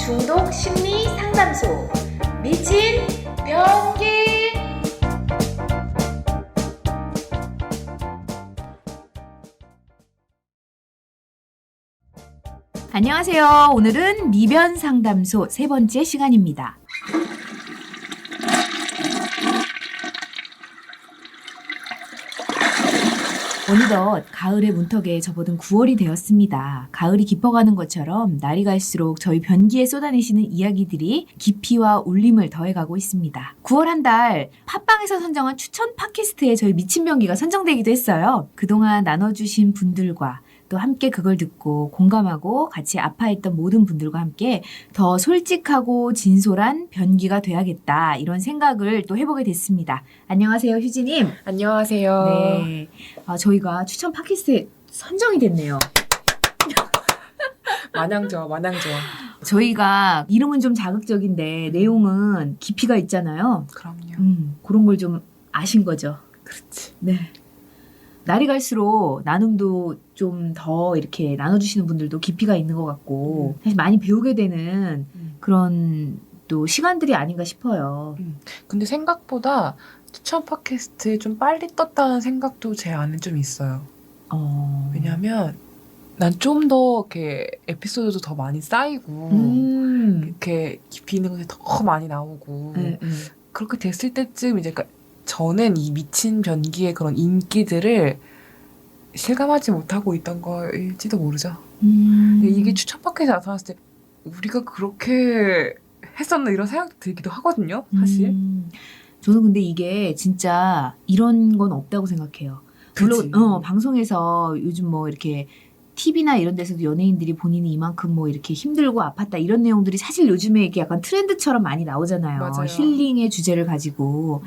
중독 심리 상담소 미친 변기. 안녕하세요. 오늘은 미변 상담소 세 번째 시간입니다. 어느덧 가을의 문턱에 접어든 9월이 되었습니다. 가을이 깊어가는 것처럼 날이 갈수록 저희 변기에 쏟아내시는 이야기들이 깊이와 울림을 더해가고 있습니다. 9월 한 달 팟빵에서 선정한 추천 팟캐스트에 저희 미친 변기가 선정되기도 했어요. 그동안 나눠주신 분들과 또 함께 그걸 듣고 공감하고 같이 아파했던 모든 분들과 함께 더 솔직하고 진솔한 변기가 돼야겠다, 이런 생각을 또 해보게 됐습니다. 안녕하세요, 휴지님. 안녕하세요. 네, 저희가 추천 팟캐스트에 선정이 됐네요. 마냥 좋아. 저희가 이름은 좀 자극적인데 내용은 깊이가 있잖아요. 그럼요. 그런 걸 좀 아신 거죠. 그렇지. 네. 날이 갈수록 나눔도 좀 더 이렇게 나눠주시는 분들도 깊이가 있는 것 같고 사실 많이 배우게 되는 그런 또 시간들이 아닌가 싶어요. 근데 생각보다 추천 팟캐스트에 좀 빨리 떴다는 생각도 제 안에 좀 있어요. 왜냐면 난 좀 더 이렇게 에피소드도 더 많이 쌓이고 이렇게 깊이 있는 것이 더 많이 나오고 그렇게 됐을 때쯤 이제 저는 이 미친 변기의 그런 인기들을 실감하지 못하고 있던 거일지도 모르죠. 근데 이게 추천 팟캐스트에 나타났을 때 우리가 그렇게 했었나 이런 생각도 들기도 하거든요, 사실. 저는 근데 이게 진짜 이런 건 없다고 생각해요. 물론 방송에서 요즘 뭐 이렇게 TV나 이런 데서도 연예인들이 본인이 이만큼 뭐 이렇게 힘들고 아팠다 이런 내용들이 사실 요즘에 이게 약간 트렌드처럼 많이 나오잖아요. 맞아요. 힐링의 주제를 가지고.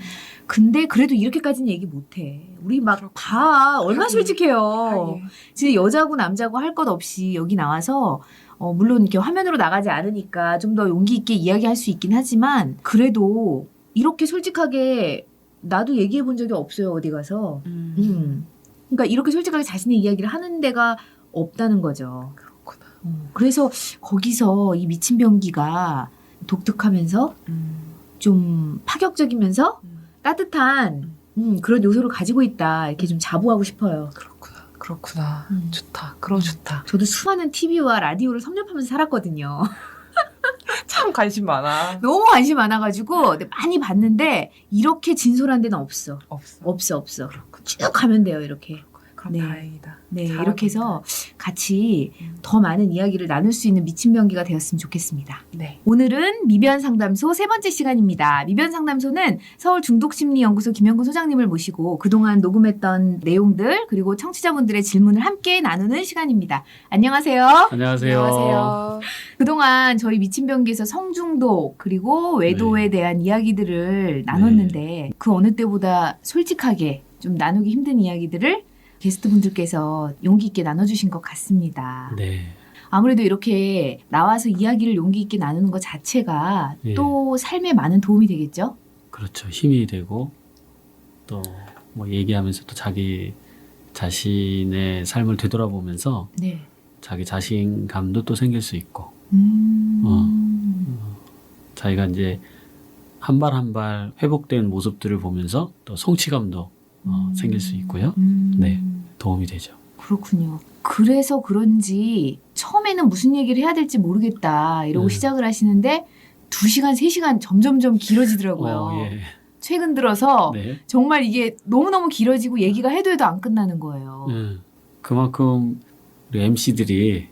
근데 그래도 이렇게까지는 얘기 못해. 우리 막 봐. 얼마나 솔직해요. 진짜 여자고 남자고 할 것 없이 여기 나와서 물론 이렇게 화면으로 나가지 않으니까 좀 더 용기 있게 이야기할 수 있긴 하지만 그래도 이렇게 솔직하게 나도 얘기해 본 적이 없어요, 어디 가서. 그러니까 이렇게 솔직하게 자신의 이야기를 하는 데가 없다는 거죠. 그렇구나. 그래서 거기서 이 미친 변기가 독특하면서 좀 파격적이면서 따뜻한 그런 요소를 가지고 있다, 이렇게 좀 자부하고 싶어요. 그렇구나. 좋다. 좋다. 저도 수많은 TV와 라디오를 섭렵하면서 살았거든요. 참 관심 많아. 너무 관심 많아가지고 많이 봤는데 이렇게 진솔한 데는 없어. 없어. 그렇구나. 쭉 가면 돼요, 이렇게. 그럼 네. 다행이다. 네, 잘하고 이렇게 해서 있다. 같이 더 많은 이야기를 나눌 수 있는 미친 변기가 되었으면 좋겠습니다. 네. 오늘은 미변 상담소 세 번째 시간입니다. 미변 상담소는 서울 중독심리연구소 김영근 소장님을 모시고 그동안 녹음했던 내용들 그리고 청취자분들의 질문을 함께 나누는 시간입니다. 안녕하세요. 안녕하세요. 그동안 저희 미친 변기에서 성중독 그리고 외도에 대한 이야기들을 나눴는데 그 어느 때보다 솔직하게 좀 나누기 힘든 이야기들을 게스트분들께서 용기 있게 나눠주신 것 같습니다. 네. 아무래도 이렇게 나와서 이야기를 용기 있게 나누는 것 자체가 예. 또 삶에 많은 도움이 되겠죠? 그렇죠. 힘이 되고 또 뭐 얘기하면서 또 자기 자신의 삶을 되돌아보면서 네. 자기 자신감도 또 생길 수 있고 자기가 이제 한 발 한 발 회복된 모습들을 보면서 또 성취감도 생길 수 있고요. 네. 도움이 되죠. 그렇군요. 그래서 그런지 처음에는 무슨 얘기를 해야 될지 모르겠다 이러고 시작을 하시는데 2시간, 3시간 점점점 길어지더라고요. 예. 최근 들어서 네. 정말 이게 너무너무 길어지고 얘기가 해도 안 끝나는 거예요. 그만큼 우리 MC들이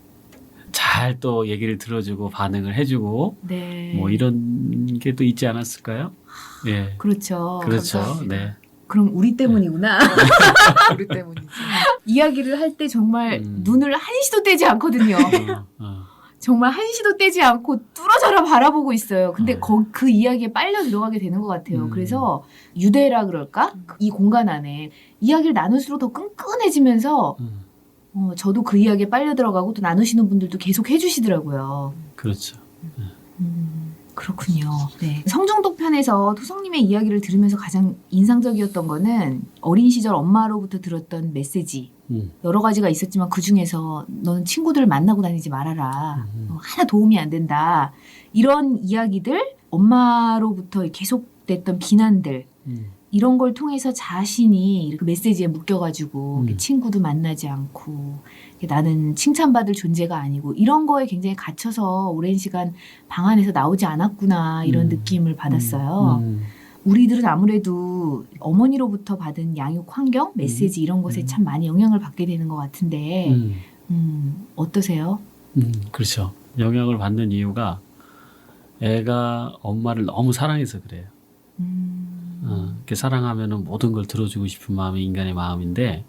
잘 또 얘기를 들어주고 반응을 해주고 네. 뭐 이런 게 또 있지 않았을까요? 예. 그렇죠. 그렇죠. 감사합니다. 네. 그럼 우리 때문이구나. 우리 때문이지. 이야기를 할 때 정말 눈을 한시도 떼지 않거든요. 정말 한시도 떼지 않고 뚫어져라 바라보고 있어요. 근데 그 이야기에 빨려 들어가게 되는 것 같아요. 그래서 유대라 그럴까? 이 공간 안에 이야기를 나눌수록 더 끈끈해지면서 저도 그 이야기에 빨려 들어가고 또 나누시는 분들도 계속 해주시더라고요. 그렇죠. 그렇군요. 네. 성중독 편에서 토성님의 이야기를 들으면서 가장 인상적이었던 거는 어린 시절 엄마로부터 들었던 메시지. 여러 가지가 있었지만 그 중에서 너는 친구들을 만나고 다니지 말아라. 하나 도움이 안 된다. 이런 이야기들, 엄마로부터 계속됐던 비난들, 이런 걸 통해서 자신이 이렇게 메시지에 묶여가지고 친구도 만나지 않고 나는 칭찬받을 존재가 아니고 이런 거에 굉장히 갇혀서 오랜 시간 방 안에서 나오지 않았구나 이런 느낌을 받았어요. 우리들은 아무래도 어머니로부터 받은 양육 환경, 메시지 이런 것에 참 많이 영향을 받게 되는 것 같은데 어떠세요? 그렇죠. 영향을 받는 이유가 애가 엄마를 너무 사랑해서 그래요. 이렇게 사랑하면은 모든 걸 들어주고 싶은 마음이 인간의 마음인데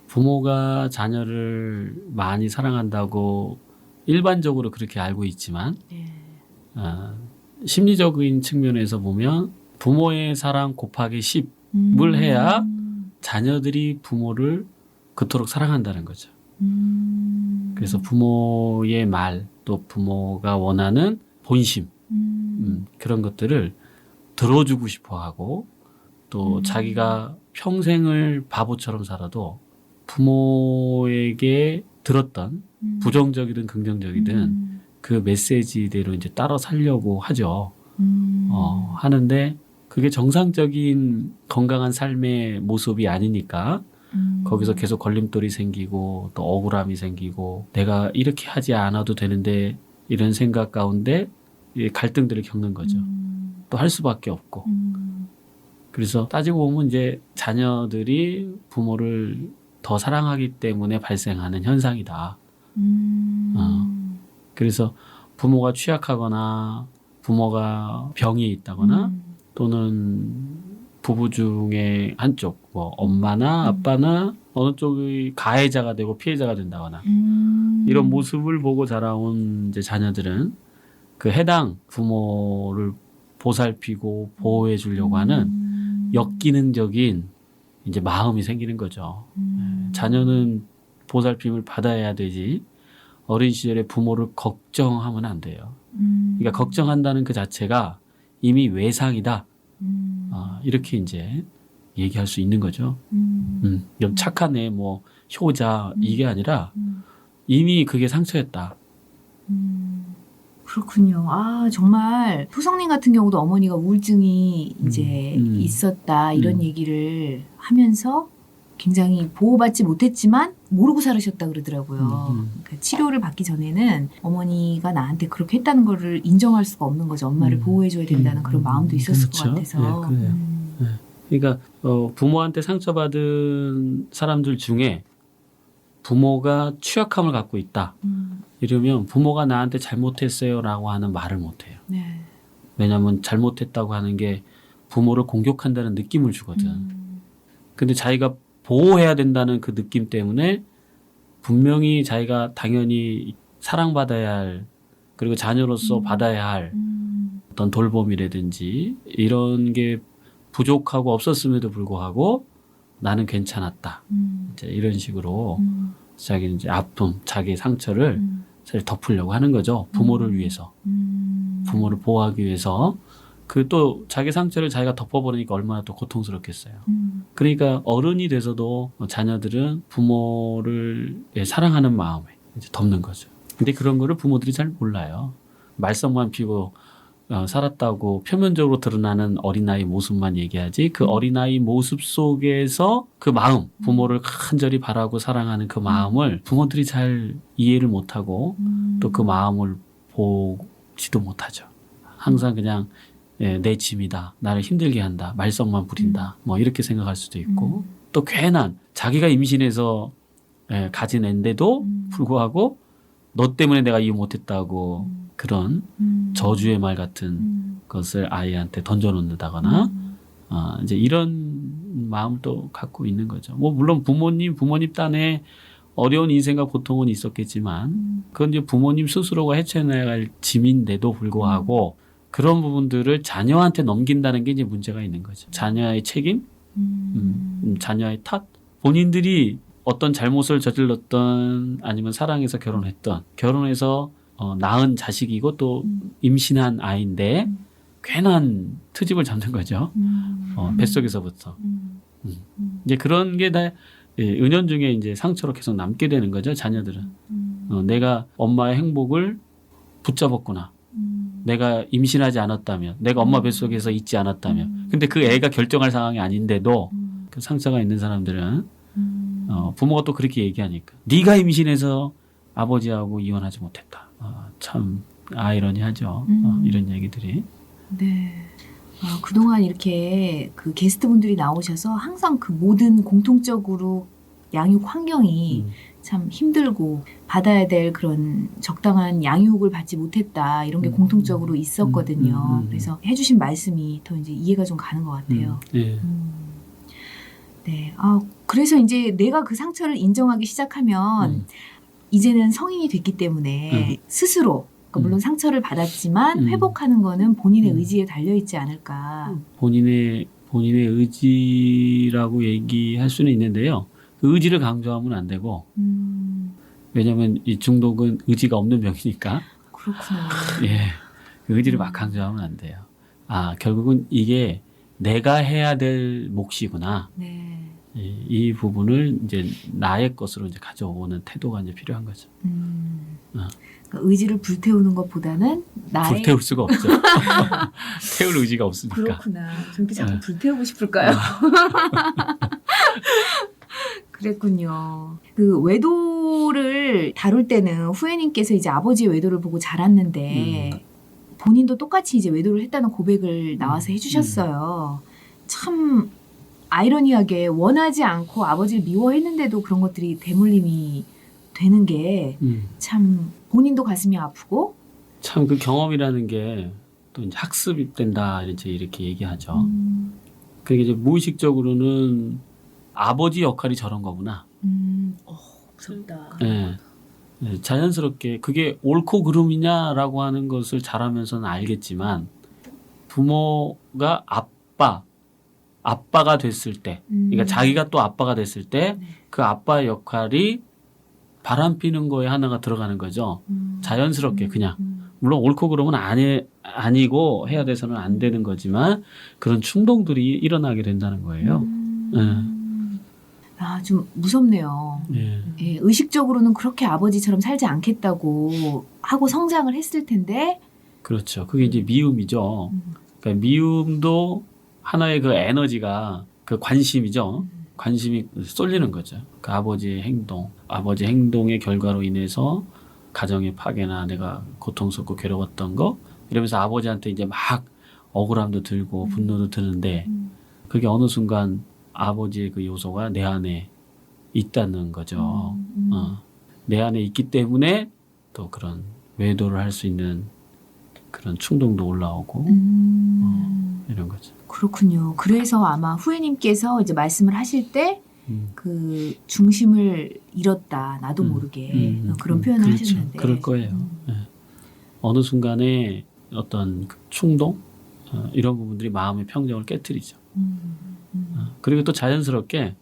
부모가 자녀를 많이 사랑한다고 일반적으로 그렇게 알고 있지만 심리적인 측면에서 보면 부모의 사랑 곱하기 10을 해야 자녀들이 부모를 그토록 사랑한다는 거죠. 그래서 부모의 말, 또 부모가 원하는 본심, 그런 것들을 들어주고 싶어 하고 또 자기가 평생을 바보처럼 살아도 부모에게 들었던 부정적이든 긍정적이든 그 메시지대로 이제 따라 살려고 하죠. 하는데 그게 정상적인 건강한 삶의 모습이 아니니까 거기서 계속 걸림돌이 생기고 또 억울함이 생기고 내가 이렇게 하지 않아도 되는데 이런 생각 가운데 갈등들을 겪는 거죠. 또 할 수밖에 없고. 그래서 따지고 보면 이제 자녀들이 부모를 더 사랑하기 때문에 발생하는 현상이다. 그래서 부모가 취약하거나 부모가 병이 있다거나 또는 부부 중에 한쪽, 뭐 엄마나 아빠나 어느 쪽이 가해자가 되고 피해자가 된다거나 이런 모습을 보고 자라온 이제 자녀들은 그 해당 부모를 보살피고 보호해 주려고 하는 역기능적인 이제 마음이 생기는 거죠. 자녀는 보살핌을 받아야 되지 어린 시절에 부모를 걱정하면 안 돼요. 그러니까 걱정한다는 그 자체가 이미 외상이다. 이렇게 이제 얘기할 수 있는 거죠. 착한 애, 뭐 효자 이게 아니라 이미 그게 상처였다. 그렇군요. 아, 정말 토성님 같은 경우도 어머니가 우울증이 이제 있었다 이런 얘기를 하면서 굉장히 보호받지 못했지만 모르고 살으셨다 그러더라고요. 그러니까 치료를 받기 전에는 어머니가 나한테 그렇게 했다는 거를 인정할 수가 없는 거죠. 엄마를 보호해줘야 된다는 그런 마음도 있었을 그렇죠. 것 같아서. 네, 그래요. 그러니까 부모한테 상처받은 사람들 중에 부모가 취약함을 갖고 있다. 이러면 부모가 나한테 잘못했어요라고 하는 말을 못해요. 네. 왜냐하면 잘못했다고 하는 게 부모를 공격한다는 느낌을 주거든. 근데 자기가 보호해야 된다는 그 느낌 때문에 분명히 자기가 당연히 사랑받아야 할 그리고 자녀로서 받아야 할 어떤 돌봄이라든지 이런 게 부족하고 없었음에도 불구하고 나는 괜찮았다. 이제 이런 식으로 자기는 이제 아픔, 자기의 상처를 사실 덮으려고 하는 거죠. 부모를 위해서. 부모를 보호하기 위해서. 그 또 자기 상처를 자기가 덮어버리니까 얼마나 또 고통스럽겠어요. 그러니까 어른이 돼서도 자녀들은 부모를 사랑하는 마음에 이제 덮는 거죠. 근데 그런 거를 부모들이 잘 몰라요. 말썽만 피고 살았다고 표면적으로 드러나는 어린아이 모습만 얘기하지 그 어린아이 모습 속에서 그 마음, 부모를 간절히 바라고 사랑하는 그 마음을 부모들이 잘 이해를 못하고 또 그 마음을 보지도 못하죠. 항상 그냥 내 짐이다. 나를 힘들게 한다. 말썽만 부린다. 뭐 이렇게 생각할 수도 있고 또 괜한 자기가 임신해서 가진 앤데도 불구하고 너 때문에 내가 이해 못했다고 그런 저주의 말 같은 것을 아이한테 던져놓는다거나 이제 이런 마음을 또 갖고 있는 거죠. 뭐 물론 부모님 딴에 어려운 인생과 고통은 있었겠지만 그건 이제 부모님 스스로가 헤쳐나가야 할 짐인데도 불구하고 그런 부분들을 자녀한테 넘긴다는 게 이제 문제가 있는 거죠. 자녀의 책임, 자녀의 탓, 본인들이 어떤 잘못을 저질렀던 아니면 사랑해서 결혼했던 결혼해서 낳은 자식이고 또 임신한 아이인데 괜한 트집을 잡는 거죠. 뱃속에서부터. 이제 그런 게 다 은연중에 이제 상처로 계속 남게 되는 거죠. 자녀들은. 내가 엄마의 행복을 붙잡았구나. 내가 임신하지 않았다면, 내가 엄마 뱃속에서 있지 않았다면. 근데 그 애가 결정할 상황이 아닌데도 그 상처가 있는 사람들은 부모가 또 그렇게 얘기하니까 네가 임신해서 아버지하고 이혼하지 못했다. 참 아이러니하죠. 이런 얘기들이. 네. 그동안 이렇게 그 게스트분들이 나오셔서 항상 그 모든 공통적으로 양육 환경이 참 힘들고 받아야 될 그런 적당한 양육을 받지 못했다 이런 게 공통적으로 있었거든요. 그래서 해주신 말씀이 더 이제 이해가 좀 가는 것 같아요. 네. 네. 그래서 이제 내가 그 상처를 인정하기 시작하면 이제는 성인이 됐기 때문에 스스로 그러니까 물론 상처를 받았지만 회복하는 거는 본인의 의지에 달려 있지 않을까. 본인의 의지라고 얘기할 수는 있는데요. 그 의지를 강조하면 안 되고 왜냐하면 이 중독은 의지가 없는 병이니까. 그렇구나. 예, 그 의지를 막 강조하면 안 돼요. 결국은 이게 내가 해야 될 몫이구나. 네. 이 부분을 이제 나의 것으로 이제 가져오는 태도가 이제 필요한 거죠. 그러니까 의지를 불태우는 것보다는 나의 불태울 수가 없죠. 태울 의지가 없으니까. 그렇구나. 저렇게 자꾸 불태우고 싶을까요? 그랬군요. 그 외도를 다룰 때는 후배님께서 이제 아버지의 외도를 보고 자랐는데 본인도 똑같이 이제 외도를 했다는 고백을 나와서 해주셨어요. 참 아이러니하게 원하지 않고 아버지를 미워했는데도 그런 것들이 대물림이 되는 게 참 본인도 가슴이 아프고 참 그 경험이라는 게 또 이제 학습이 된다 이렇게 얘기하죠. 그게 이제 무의식적으로는 아버지 역할이 저런 거구나. 무섭다. 네. 네, 자연스럽게 그게 옳고 그름이냐라고 하는 것을 자라면서는 알겠지만 부모가 아빠가 됐을 때, 그러니까 자기가 또 아빠가 됐을 때 그 아빠의 역할이 바람피는 거에 하나가 들어가는 거죠. 자연스럽게 그냥. 물론 옳고 그름은 아니고 해야 돼서는 안 되는 거지만 그런 충동들이 일어나게 된다는 거예요. 좀 무섭네요. 예. 예, 의식적으로는 그렇게 아버지처럼 살지 않겠다고 하고 성장을 했을 텐데. 그렇죠. 그게 이제 미움이죠. 그러니까 미움도 하나의 그 에너지가 그 관심이죠. 관심이 쏠리는 거죠. 그 아버지의 행동의 결과로 인해서 가정의 파괴나 내가 고통스럽고 괴로웠던 거 이러면서 아버지한테 이제 막 억울함도 들고 분노도 드는데 그게 어느 순간 아버지의 그 요소가 내 안에 있다는 거죠. 내 안에 있기 때문에 또 그런 외도를 할 수 있는 그런 충동도 올라오고 이런 거죠. 그렇군요. 그래서 아마 후배님께서 이제 말씀을 하실 때 그 중심을 잃었다. 나도 모르게 그런 표현을 그렇죠. 하셨는데. 그럴 거예요. 네. 어느 순간에 어떤 그 충동 이런 부분들이 마음의 평정을 깨트리죠. 그리고 또 자연스럽게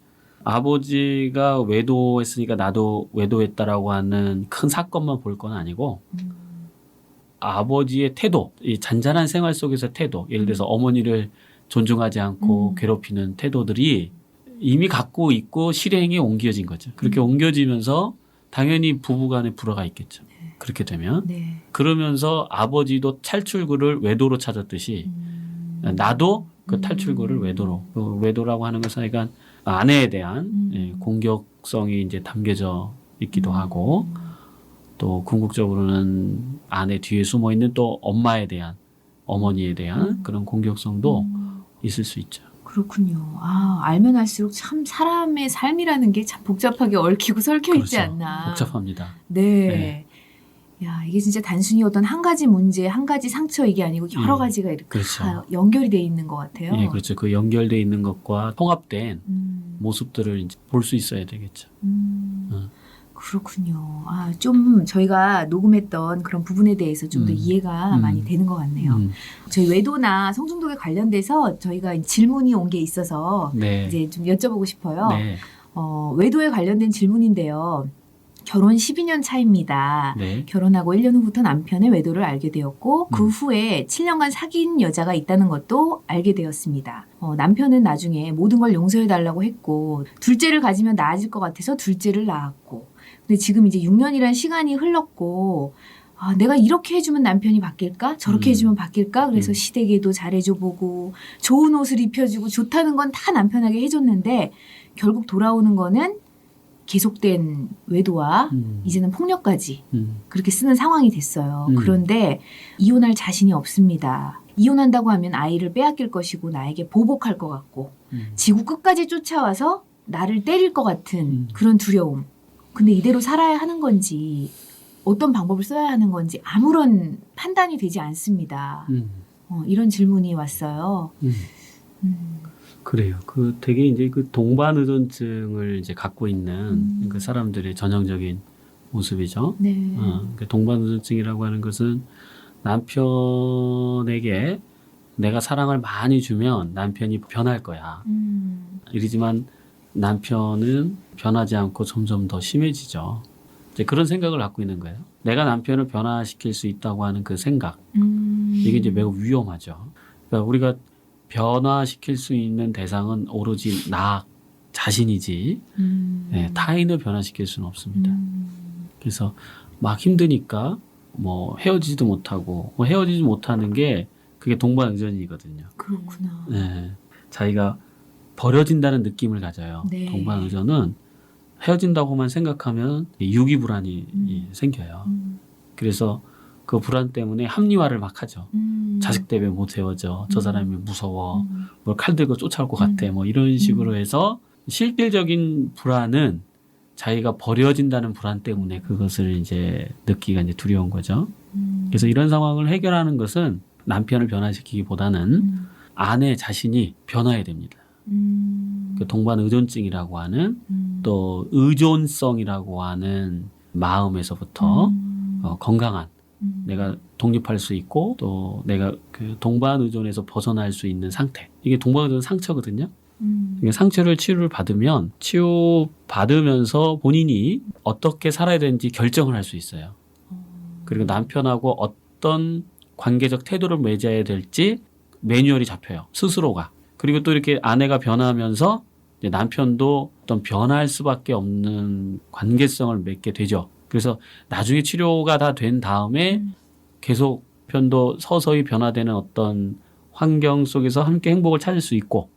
아버지가 외도했으니까 나도 외도했다라고 하는 큰 사건만 볼 건 아니고 아버지의 태도, 이 잔잔한 생활 속에서 태도, 예를 들어서 어머니를 존중하지 않고 괴롭히는 태도들이 이미 갖고 있고 실행에 옮겨진 거죠. 그렇게 옮겨지면서 당연히 부부간에 불화가 있겠죠. 그렇게 되면. 네. 그러면서 아버지도 탈출구를 외도로 찾았듯이 나도 그 탈출구를 외도로. 그 외도라고 하는 것은 그러니까 아내에 대한 공격성이 이제 담겨져 있기도 하고 또 궁극적으로는 아내 뒤에 숨어 있는 또 어머니에 대한 그런 공격성도 있을 수 있죠. 그렇군요. 알면 알수록 참 사람의 삶이라는 게 참 복잡하게 얽히고 설켜 있지 그렇죠. 않나. 복잡합니다. 네. 야, 이게 진짜 단순히 어떤 한 가지 문제, 한 가지 상처 이게 아니고 여러 가지가 이렇게 그렇죠. 다 연결이 돼 있는 것 같아요. 예, 그렇죠. 그 연결돼 있는 것과 통합된 모습들을 이제 볼 수 있어야 되겠죠. 그렇군요. 좀 저희가 녹음했던 그런 부분에 대해서 좀 더 이해가 많이 되는 것 같네요. 저희 외도나 성중독에 관련돼서 저희가 질문이 온 게 있어서 네. 이제 좀 여쭤보고 싶어요. 네. 외도에 관련된 질문인데요. 결혼 12년 차입니다. 네. 결혼하고 1년 후부터 남편의 외도를 알게 되었고 그 후에 7년간 사귄 여자가 있다는 것도 알게 되었습니다. 남편은 나중에 모든 걸 용서해달라고 했고 둘째를 가지면 나아질 것 같아서 둘째를 낳았고 근데 지금 이제 6년이란 시간이 흘렀고 내가 이렇게 해주면 남편이 바뀔까? 저렇게 해주면 바뀔까? 그래서 시댁에도 잘해줘 보고 좋은 옷을 입혀주고 좋다는 건 다 남편에게 해줬는데 결국 돌아오는 거는 계속된 외도와 이제는 폭력까지 그렇게 쓰는 상황이 됐어요. 그런데 이혼할 자신이 없습니다. 이혼한다고 하면 아이를 빼앗길 것이고 나에게 보복할 것 같고 지구 끝까지 쫓아와서 나를 때릴 것 같은 그런 두려움. 근데 이대로 살아야 하는 건지 어떤 방법을 써야 하는 건지 아무런 판단이 되지 않습니다. 이런 질문이 왔어요. 그래요. 그 되게 이제 그 동반의존증을 이제 갖고 있는 그 사람들의 전형적인 모습이죠. 네. 그 동반의존증이라고 하는 것은 남편에게 내가 사랑을 많이 주면 남편이 변할 거야. 이러지만 남편은 변하지 않고 점점 더 심해지죠. 이제 그런 생각을 갖고 있는 거예요. 내가 남편을 변화시킬 수 있다고 하는 그 생각. 이게 이제 매우 위험하죠. 그러니까 우리가 변화시킬 수 있는 대상은 오로지 나 자신이지 네, 타인을 변화시킬 수는 없습니다. 그래서 막 힘드니까 뭐 헤어지지도 못하고 헤어지지 못하는 게 그게 동반의존이거든요. 그렇구나. 네, 자기가 버려진다는 느낌을 가져요. 네. 동반의존은 헤어진다고만 생각하면 유기불안이 생겨요. 그래서 그 불안 때문에 합리화를 막 하죠. 자식 때문에 못 헤어져. 저 사람이 무서워. 뭘 칼 들고 쫓아올 것 같아. 뭐 이런 식으로 해서 실질적인 불안은 자기가 버려진다는 불안 때문에 그것을 이제 느끼기가 이제 두려운 거죠. 그래서 이런 상황을 해결하는 것은 남편을 변화시키기보다는 아내 자신이 변화해야 됩니다. 그 동반의존증이라고 하는 또 의존성이라고 하는 마음에서부터 건강한 내가 독립할 수 있고 또 내가 그 동반의존에서 벗어날 수 있는 상태. 이게 동반의존 상처거든요. 그러니까 상처를 치유를 받으면 치유받으면서 본인이 어떻게 살아야 되는지 결정을 할 수 있어요. 그리고 남편하고 어떤 관계적 태도를 맺어야 될지 매뉴얼이 잡혀요. 스스로가. 그리고 또 이렇게 아내가 변하면서 이제 남편도 어떤 변할 수밖에 없는 관계성을 맺게 되죠. 그래서 나중에 치료가 다 된 다음에 계속 편도 서서히 변화되는 어떤 환경 속에서 함께 행복을 찾을 수 있고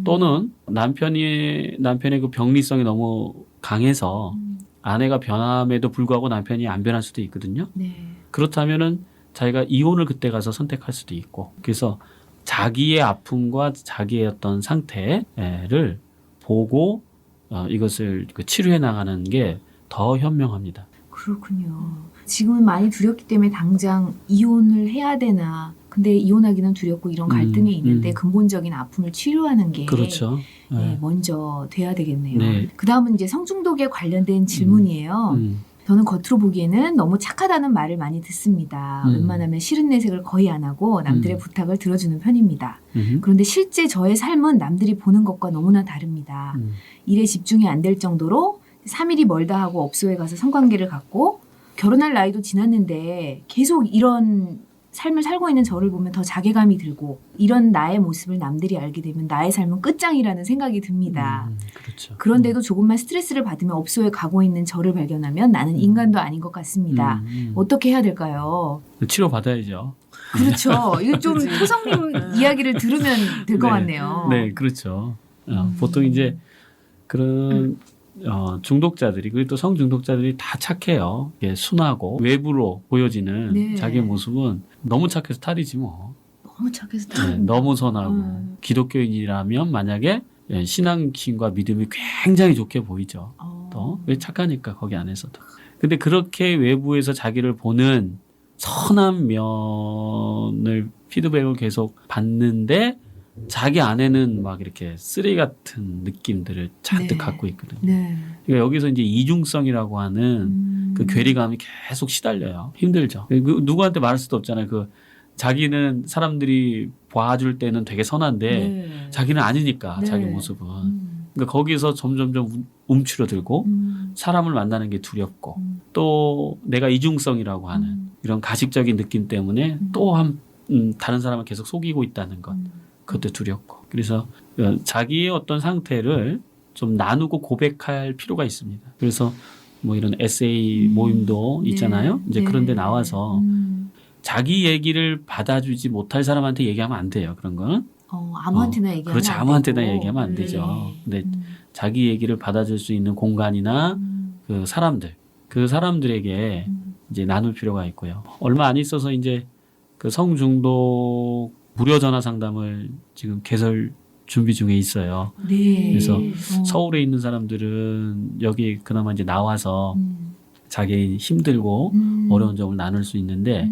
또는 남편의 그 병리성이 너무 강해서 아내가 변함에도 불구하고 남편이 안 변할 수도 있거든요. 네. 그렇다면은 자기가 이혼을 그때 가서 선택할 수도 있고 그래서 자기의 아픔과 자기의 어떤 상태를 보고 이것을 치료해 나가는 게 더 현명합니다. 그렇군요. 지금은 많이 두렵기 때문에 당장 이혼을 해야 되나. 근데 이혼하기는 두렵고 이런 갈등이 있는데 근본적인 아픔을 치료하는 게 그렇죠. 네, 먼저 돼야 되겠네요. 네. 그다음은 이제 성중독에 관련된 질문이에요. 저는 겉으로 보기에는 너무 착하다는 말을 많이 듣습니다. 웬만하면 싫은 내색을 거의 안 하고 남들의 부탁을 들어주는 편입니다. 그런데 실제 저의 삶은 남들이 보는 것과 너무나 다릅니다. 일에 집중이 안 될 정도로 3일이 멀다 하고 업소에 가서 성관계를 갖고 결혼할 나이도 지났는데 계속 이런 삶을 살고 있는 저를 보면 더 자괴감이 들고 이런 나의 모습을 남들이 알게 되면 나의 삶은 끝장이라는 생각이 듭니다. 그렇죠. 그런데도 조금만 스트레스를 받으면 업소에 가고 있는 저를 발견하면 나는 인간도 아닌 것 같습니다. 어떻게 해야 될까요? 치료 받아야죠. 그렇죠. 이거 좀 토성님 이야기를 들으면 될 것 같네요. 네, 그렇죠. 보통 이제 그런 중독자들이 그리고 또 성중독자들이 다 착해요. 순하고 외부로 보여지는 네. 자기의 모습은 너무 착해서 탈이지 뭐. 너무 착해서 네, 너무 선하고 기독교인이라면 만약에 신앙심과 믿음이 굉장히 좋게 보이죠. 또 왜 착하니까 거기 안에서도. 근데 그렇게 외부에서 자기를 보는 선한 면을 피드백을 계속 받는데 자기 안에는 막 이렇게 쓰레기 같은 느낌들을 잔뜩 네. 갖고 있거든요. 네. 그러니까 여기서 이제 이중성이라고 하는 그 괴리감이 계속 시달려요. 힘들죠. 누구한테 말할 수도 없잖아요. 그 자기는 사람들이 봐줄 때는 되게 선한데 네. 자기는 아니니까 네. 자기 모습은. 그러니까 거기서 점점점 움츠러들고 사람을 만나는 게 두렵고 또 내가 이중성이라고 하는 이런 가식적인 느낌 때문에 또 다른 사람을 계속 속이고 있다는 것 그것도 두렵고 그래서 자기의 어떤 상태를 좀 나누고 고백할 필요가 있습니다. 그래서 뭐 이런 에세이 모임도 있잖아요. 네. 이제 네. 그런 데 나와서 자기 얘기를 받아주지 못할 사람한테 얘기하면 안 돼요. 그런 거는. 아무한테나 얘기하면 그렇지. 안 아무한테나 되고. 얘기하면 안 되죠. 네. 근데 자기 얘기를 받아줄 수 있는 공간이나 그 사람들에게 이제 나눌 필요가 있고요. 얼마 안 있어서 이제 그 성중독 무료 전화 상담을 지금 개설 준비 중에 있어요. 네. 그래서 서울에 있는 사람들은 여기 그나마 이제 나와서 자기 힘들고 어려운 점을 나눌 수 있는데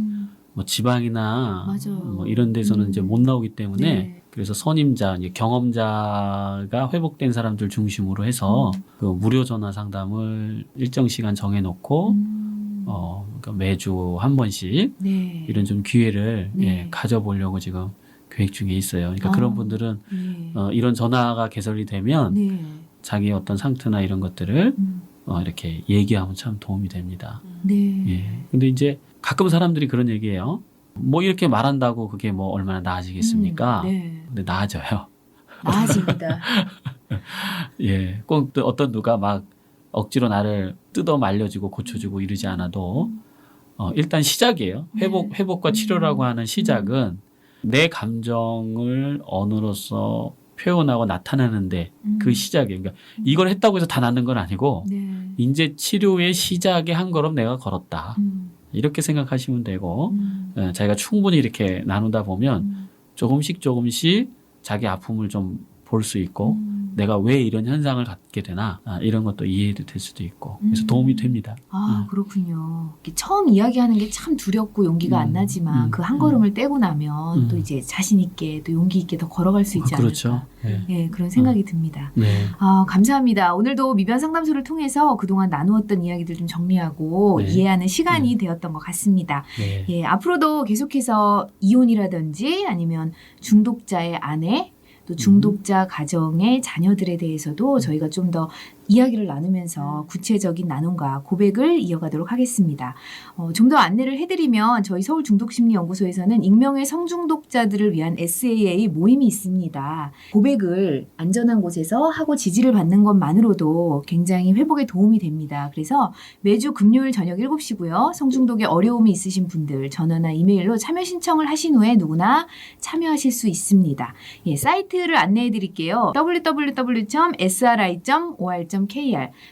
뭐 지방이나 맞아요. 뭐 이런 데서는 이제 못 나오기 때문에 네. 그래서 선임자, 이제 경험자가 회복된 사람들 중심으로 해서 그 무료 전화 상담을 일정 시간 정해놓고 그러니까 매주 한 번씩 네. 이런 좀 기회를 네. 가져보려고 지금 계획 중에 있어요. 그러니까 그런 분들은 네. 이런 전화가 개설이 되면 네. 자기의 어떤 상태나 이런 것들을 이렇게 얘기하면 참 도움이 됩니다. 네. 예. 근데 이제 가끔 사람들이 그런 얘기해요. 뭐 이렇게 말한다고 그게 뭐 얼마나 나아지겠습니까? 네. 근데 나아져요. 나아집니다. 예. 꼭 또 어떤 누가 막 억지로 나를 뜯어 말려주고 고쳐주고 이러지 않아도 일단 시작이에요. 회복과 치료라고 하는 시작은 내 감정을 언어로서 표현하고 나타내는데 그 시작이에요. 그러니까 이걸 했다고 해서 다 낫는 건 아니고 네. 이제 치료의 시작에 한 걸음 내가 걸었다. 이렇게 생각하시면 되고 자기가 충분히 이렇게 나누다 보면 조금씩 자기 아픔을 좀 볼 수 있고 내가 왜 이런 현상을 갖게 되나 이런 것도 이해도 될 수도 있고 그래서 도움이 됩니다. 그렇군요. 이렇게 처음 이야기하는 게 참 두렵고 용기가 안 나지만 그 한 걸음을 떼고 나면 또 이제 자신 있게 또 용기 있게 더 걸어갈 수 있지 않을까. 그렇죠. 네. 예, 그런 생각이 듭니다. 네. 감사합니다. 오늘도 미변 상담소를 통해서 그동안 나누었던 이야기들 좀 정리하고 네. 이해하는 시간이 되었던 것 같습니다. 네. 예, 앞으로도 계속해서 이혼이라든지 아니면 중독자의 아내 또 중독자 가정의 자녀들에 대해서도 저희가 좀 더 이야기를 나누면서 구체적인 나눔과 고백을 이어가도록 하겠습니다. 좀 더 안내를 해드리면 저희 서울중독심리연구소에서는 익명의 성중독자들을 위한 SAA 모임이 있습니다. 고백을 안전한 곳에서 하고 지지를 받는 것만으로도 굉장히 회복에 도움이 됩니다. 그래서 매주 금요일 저녁 7시고요. 성중독에 어려움이 있으신 분들 전화나 이메일로 참여 신청을 하신 후에 누구나 참여하실 수 있습니다. 예, 사이트를 안내해 드릴게요. www.sri.or.kr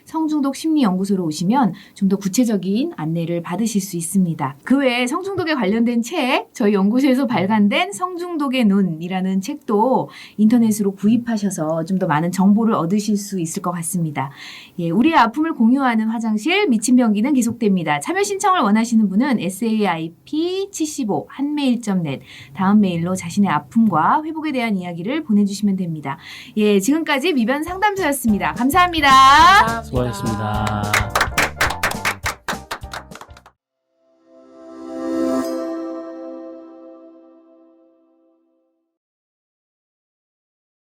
성중독 심리연구소로 오시면 좀 더 구체적인 안내를 받으실 수 있습니다. 그 외에 성중독에 관련된 책, 저희 연구소에서 발간된 성중독의 눈이라는 책도 인터넷으로 구입하셔서 좀 더 많은 정보를 얻으실 수 있을 것 같습니다. 예, 우리의 아픔을 공유하는 화장실 미친 병기는 계속됩니다. 참여 신청을 원하시는 분은 saip75@mail.net 다음 메일로 자신의 아픔과 회복에 대한 이야기를 보내주시면 됩니다. 예, 지금까지 미변 상담소였습니다. 감사합니다. 감사합니다. 수고하셨습니다.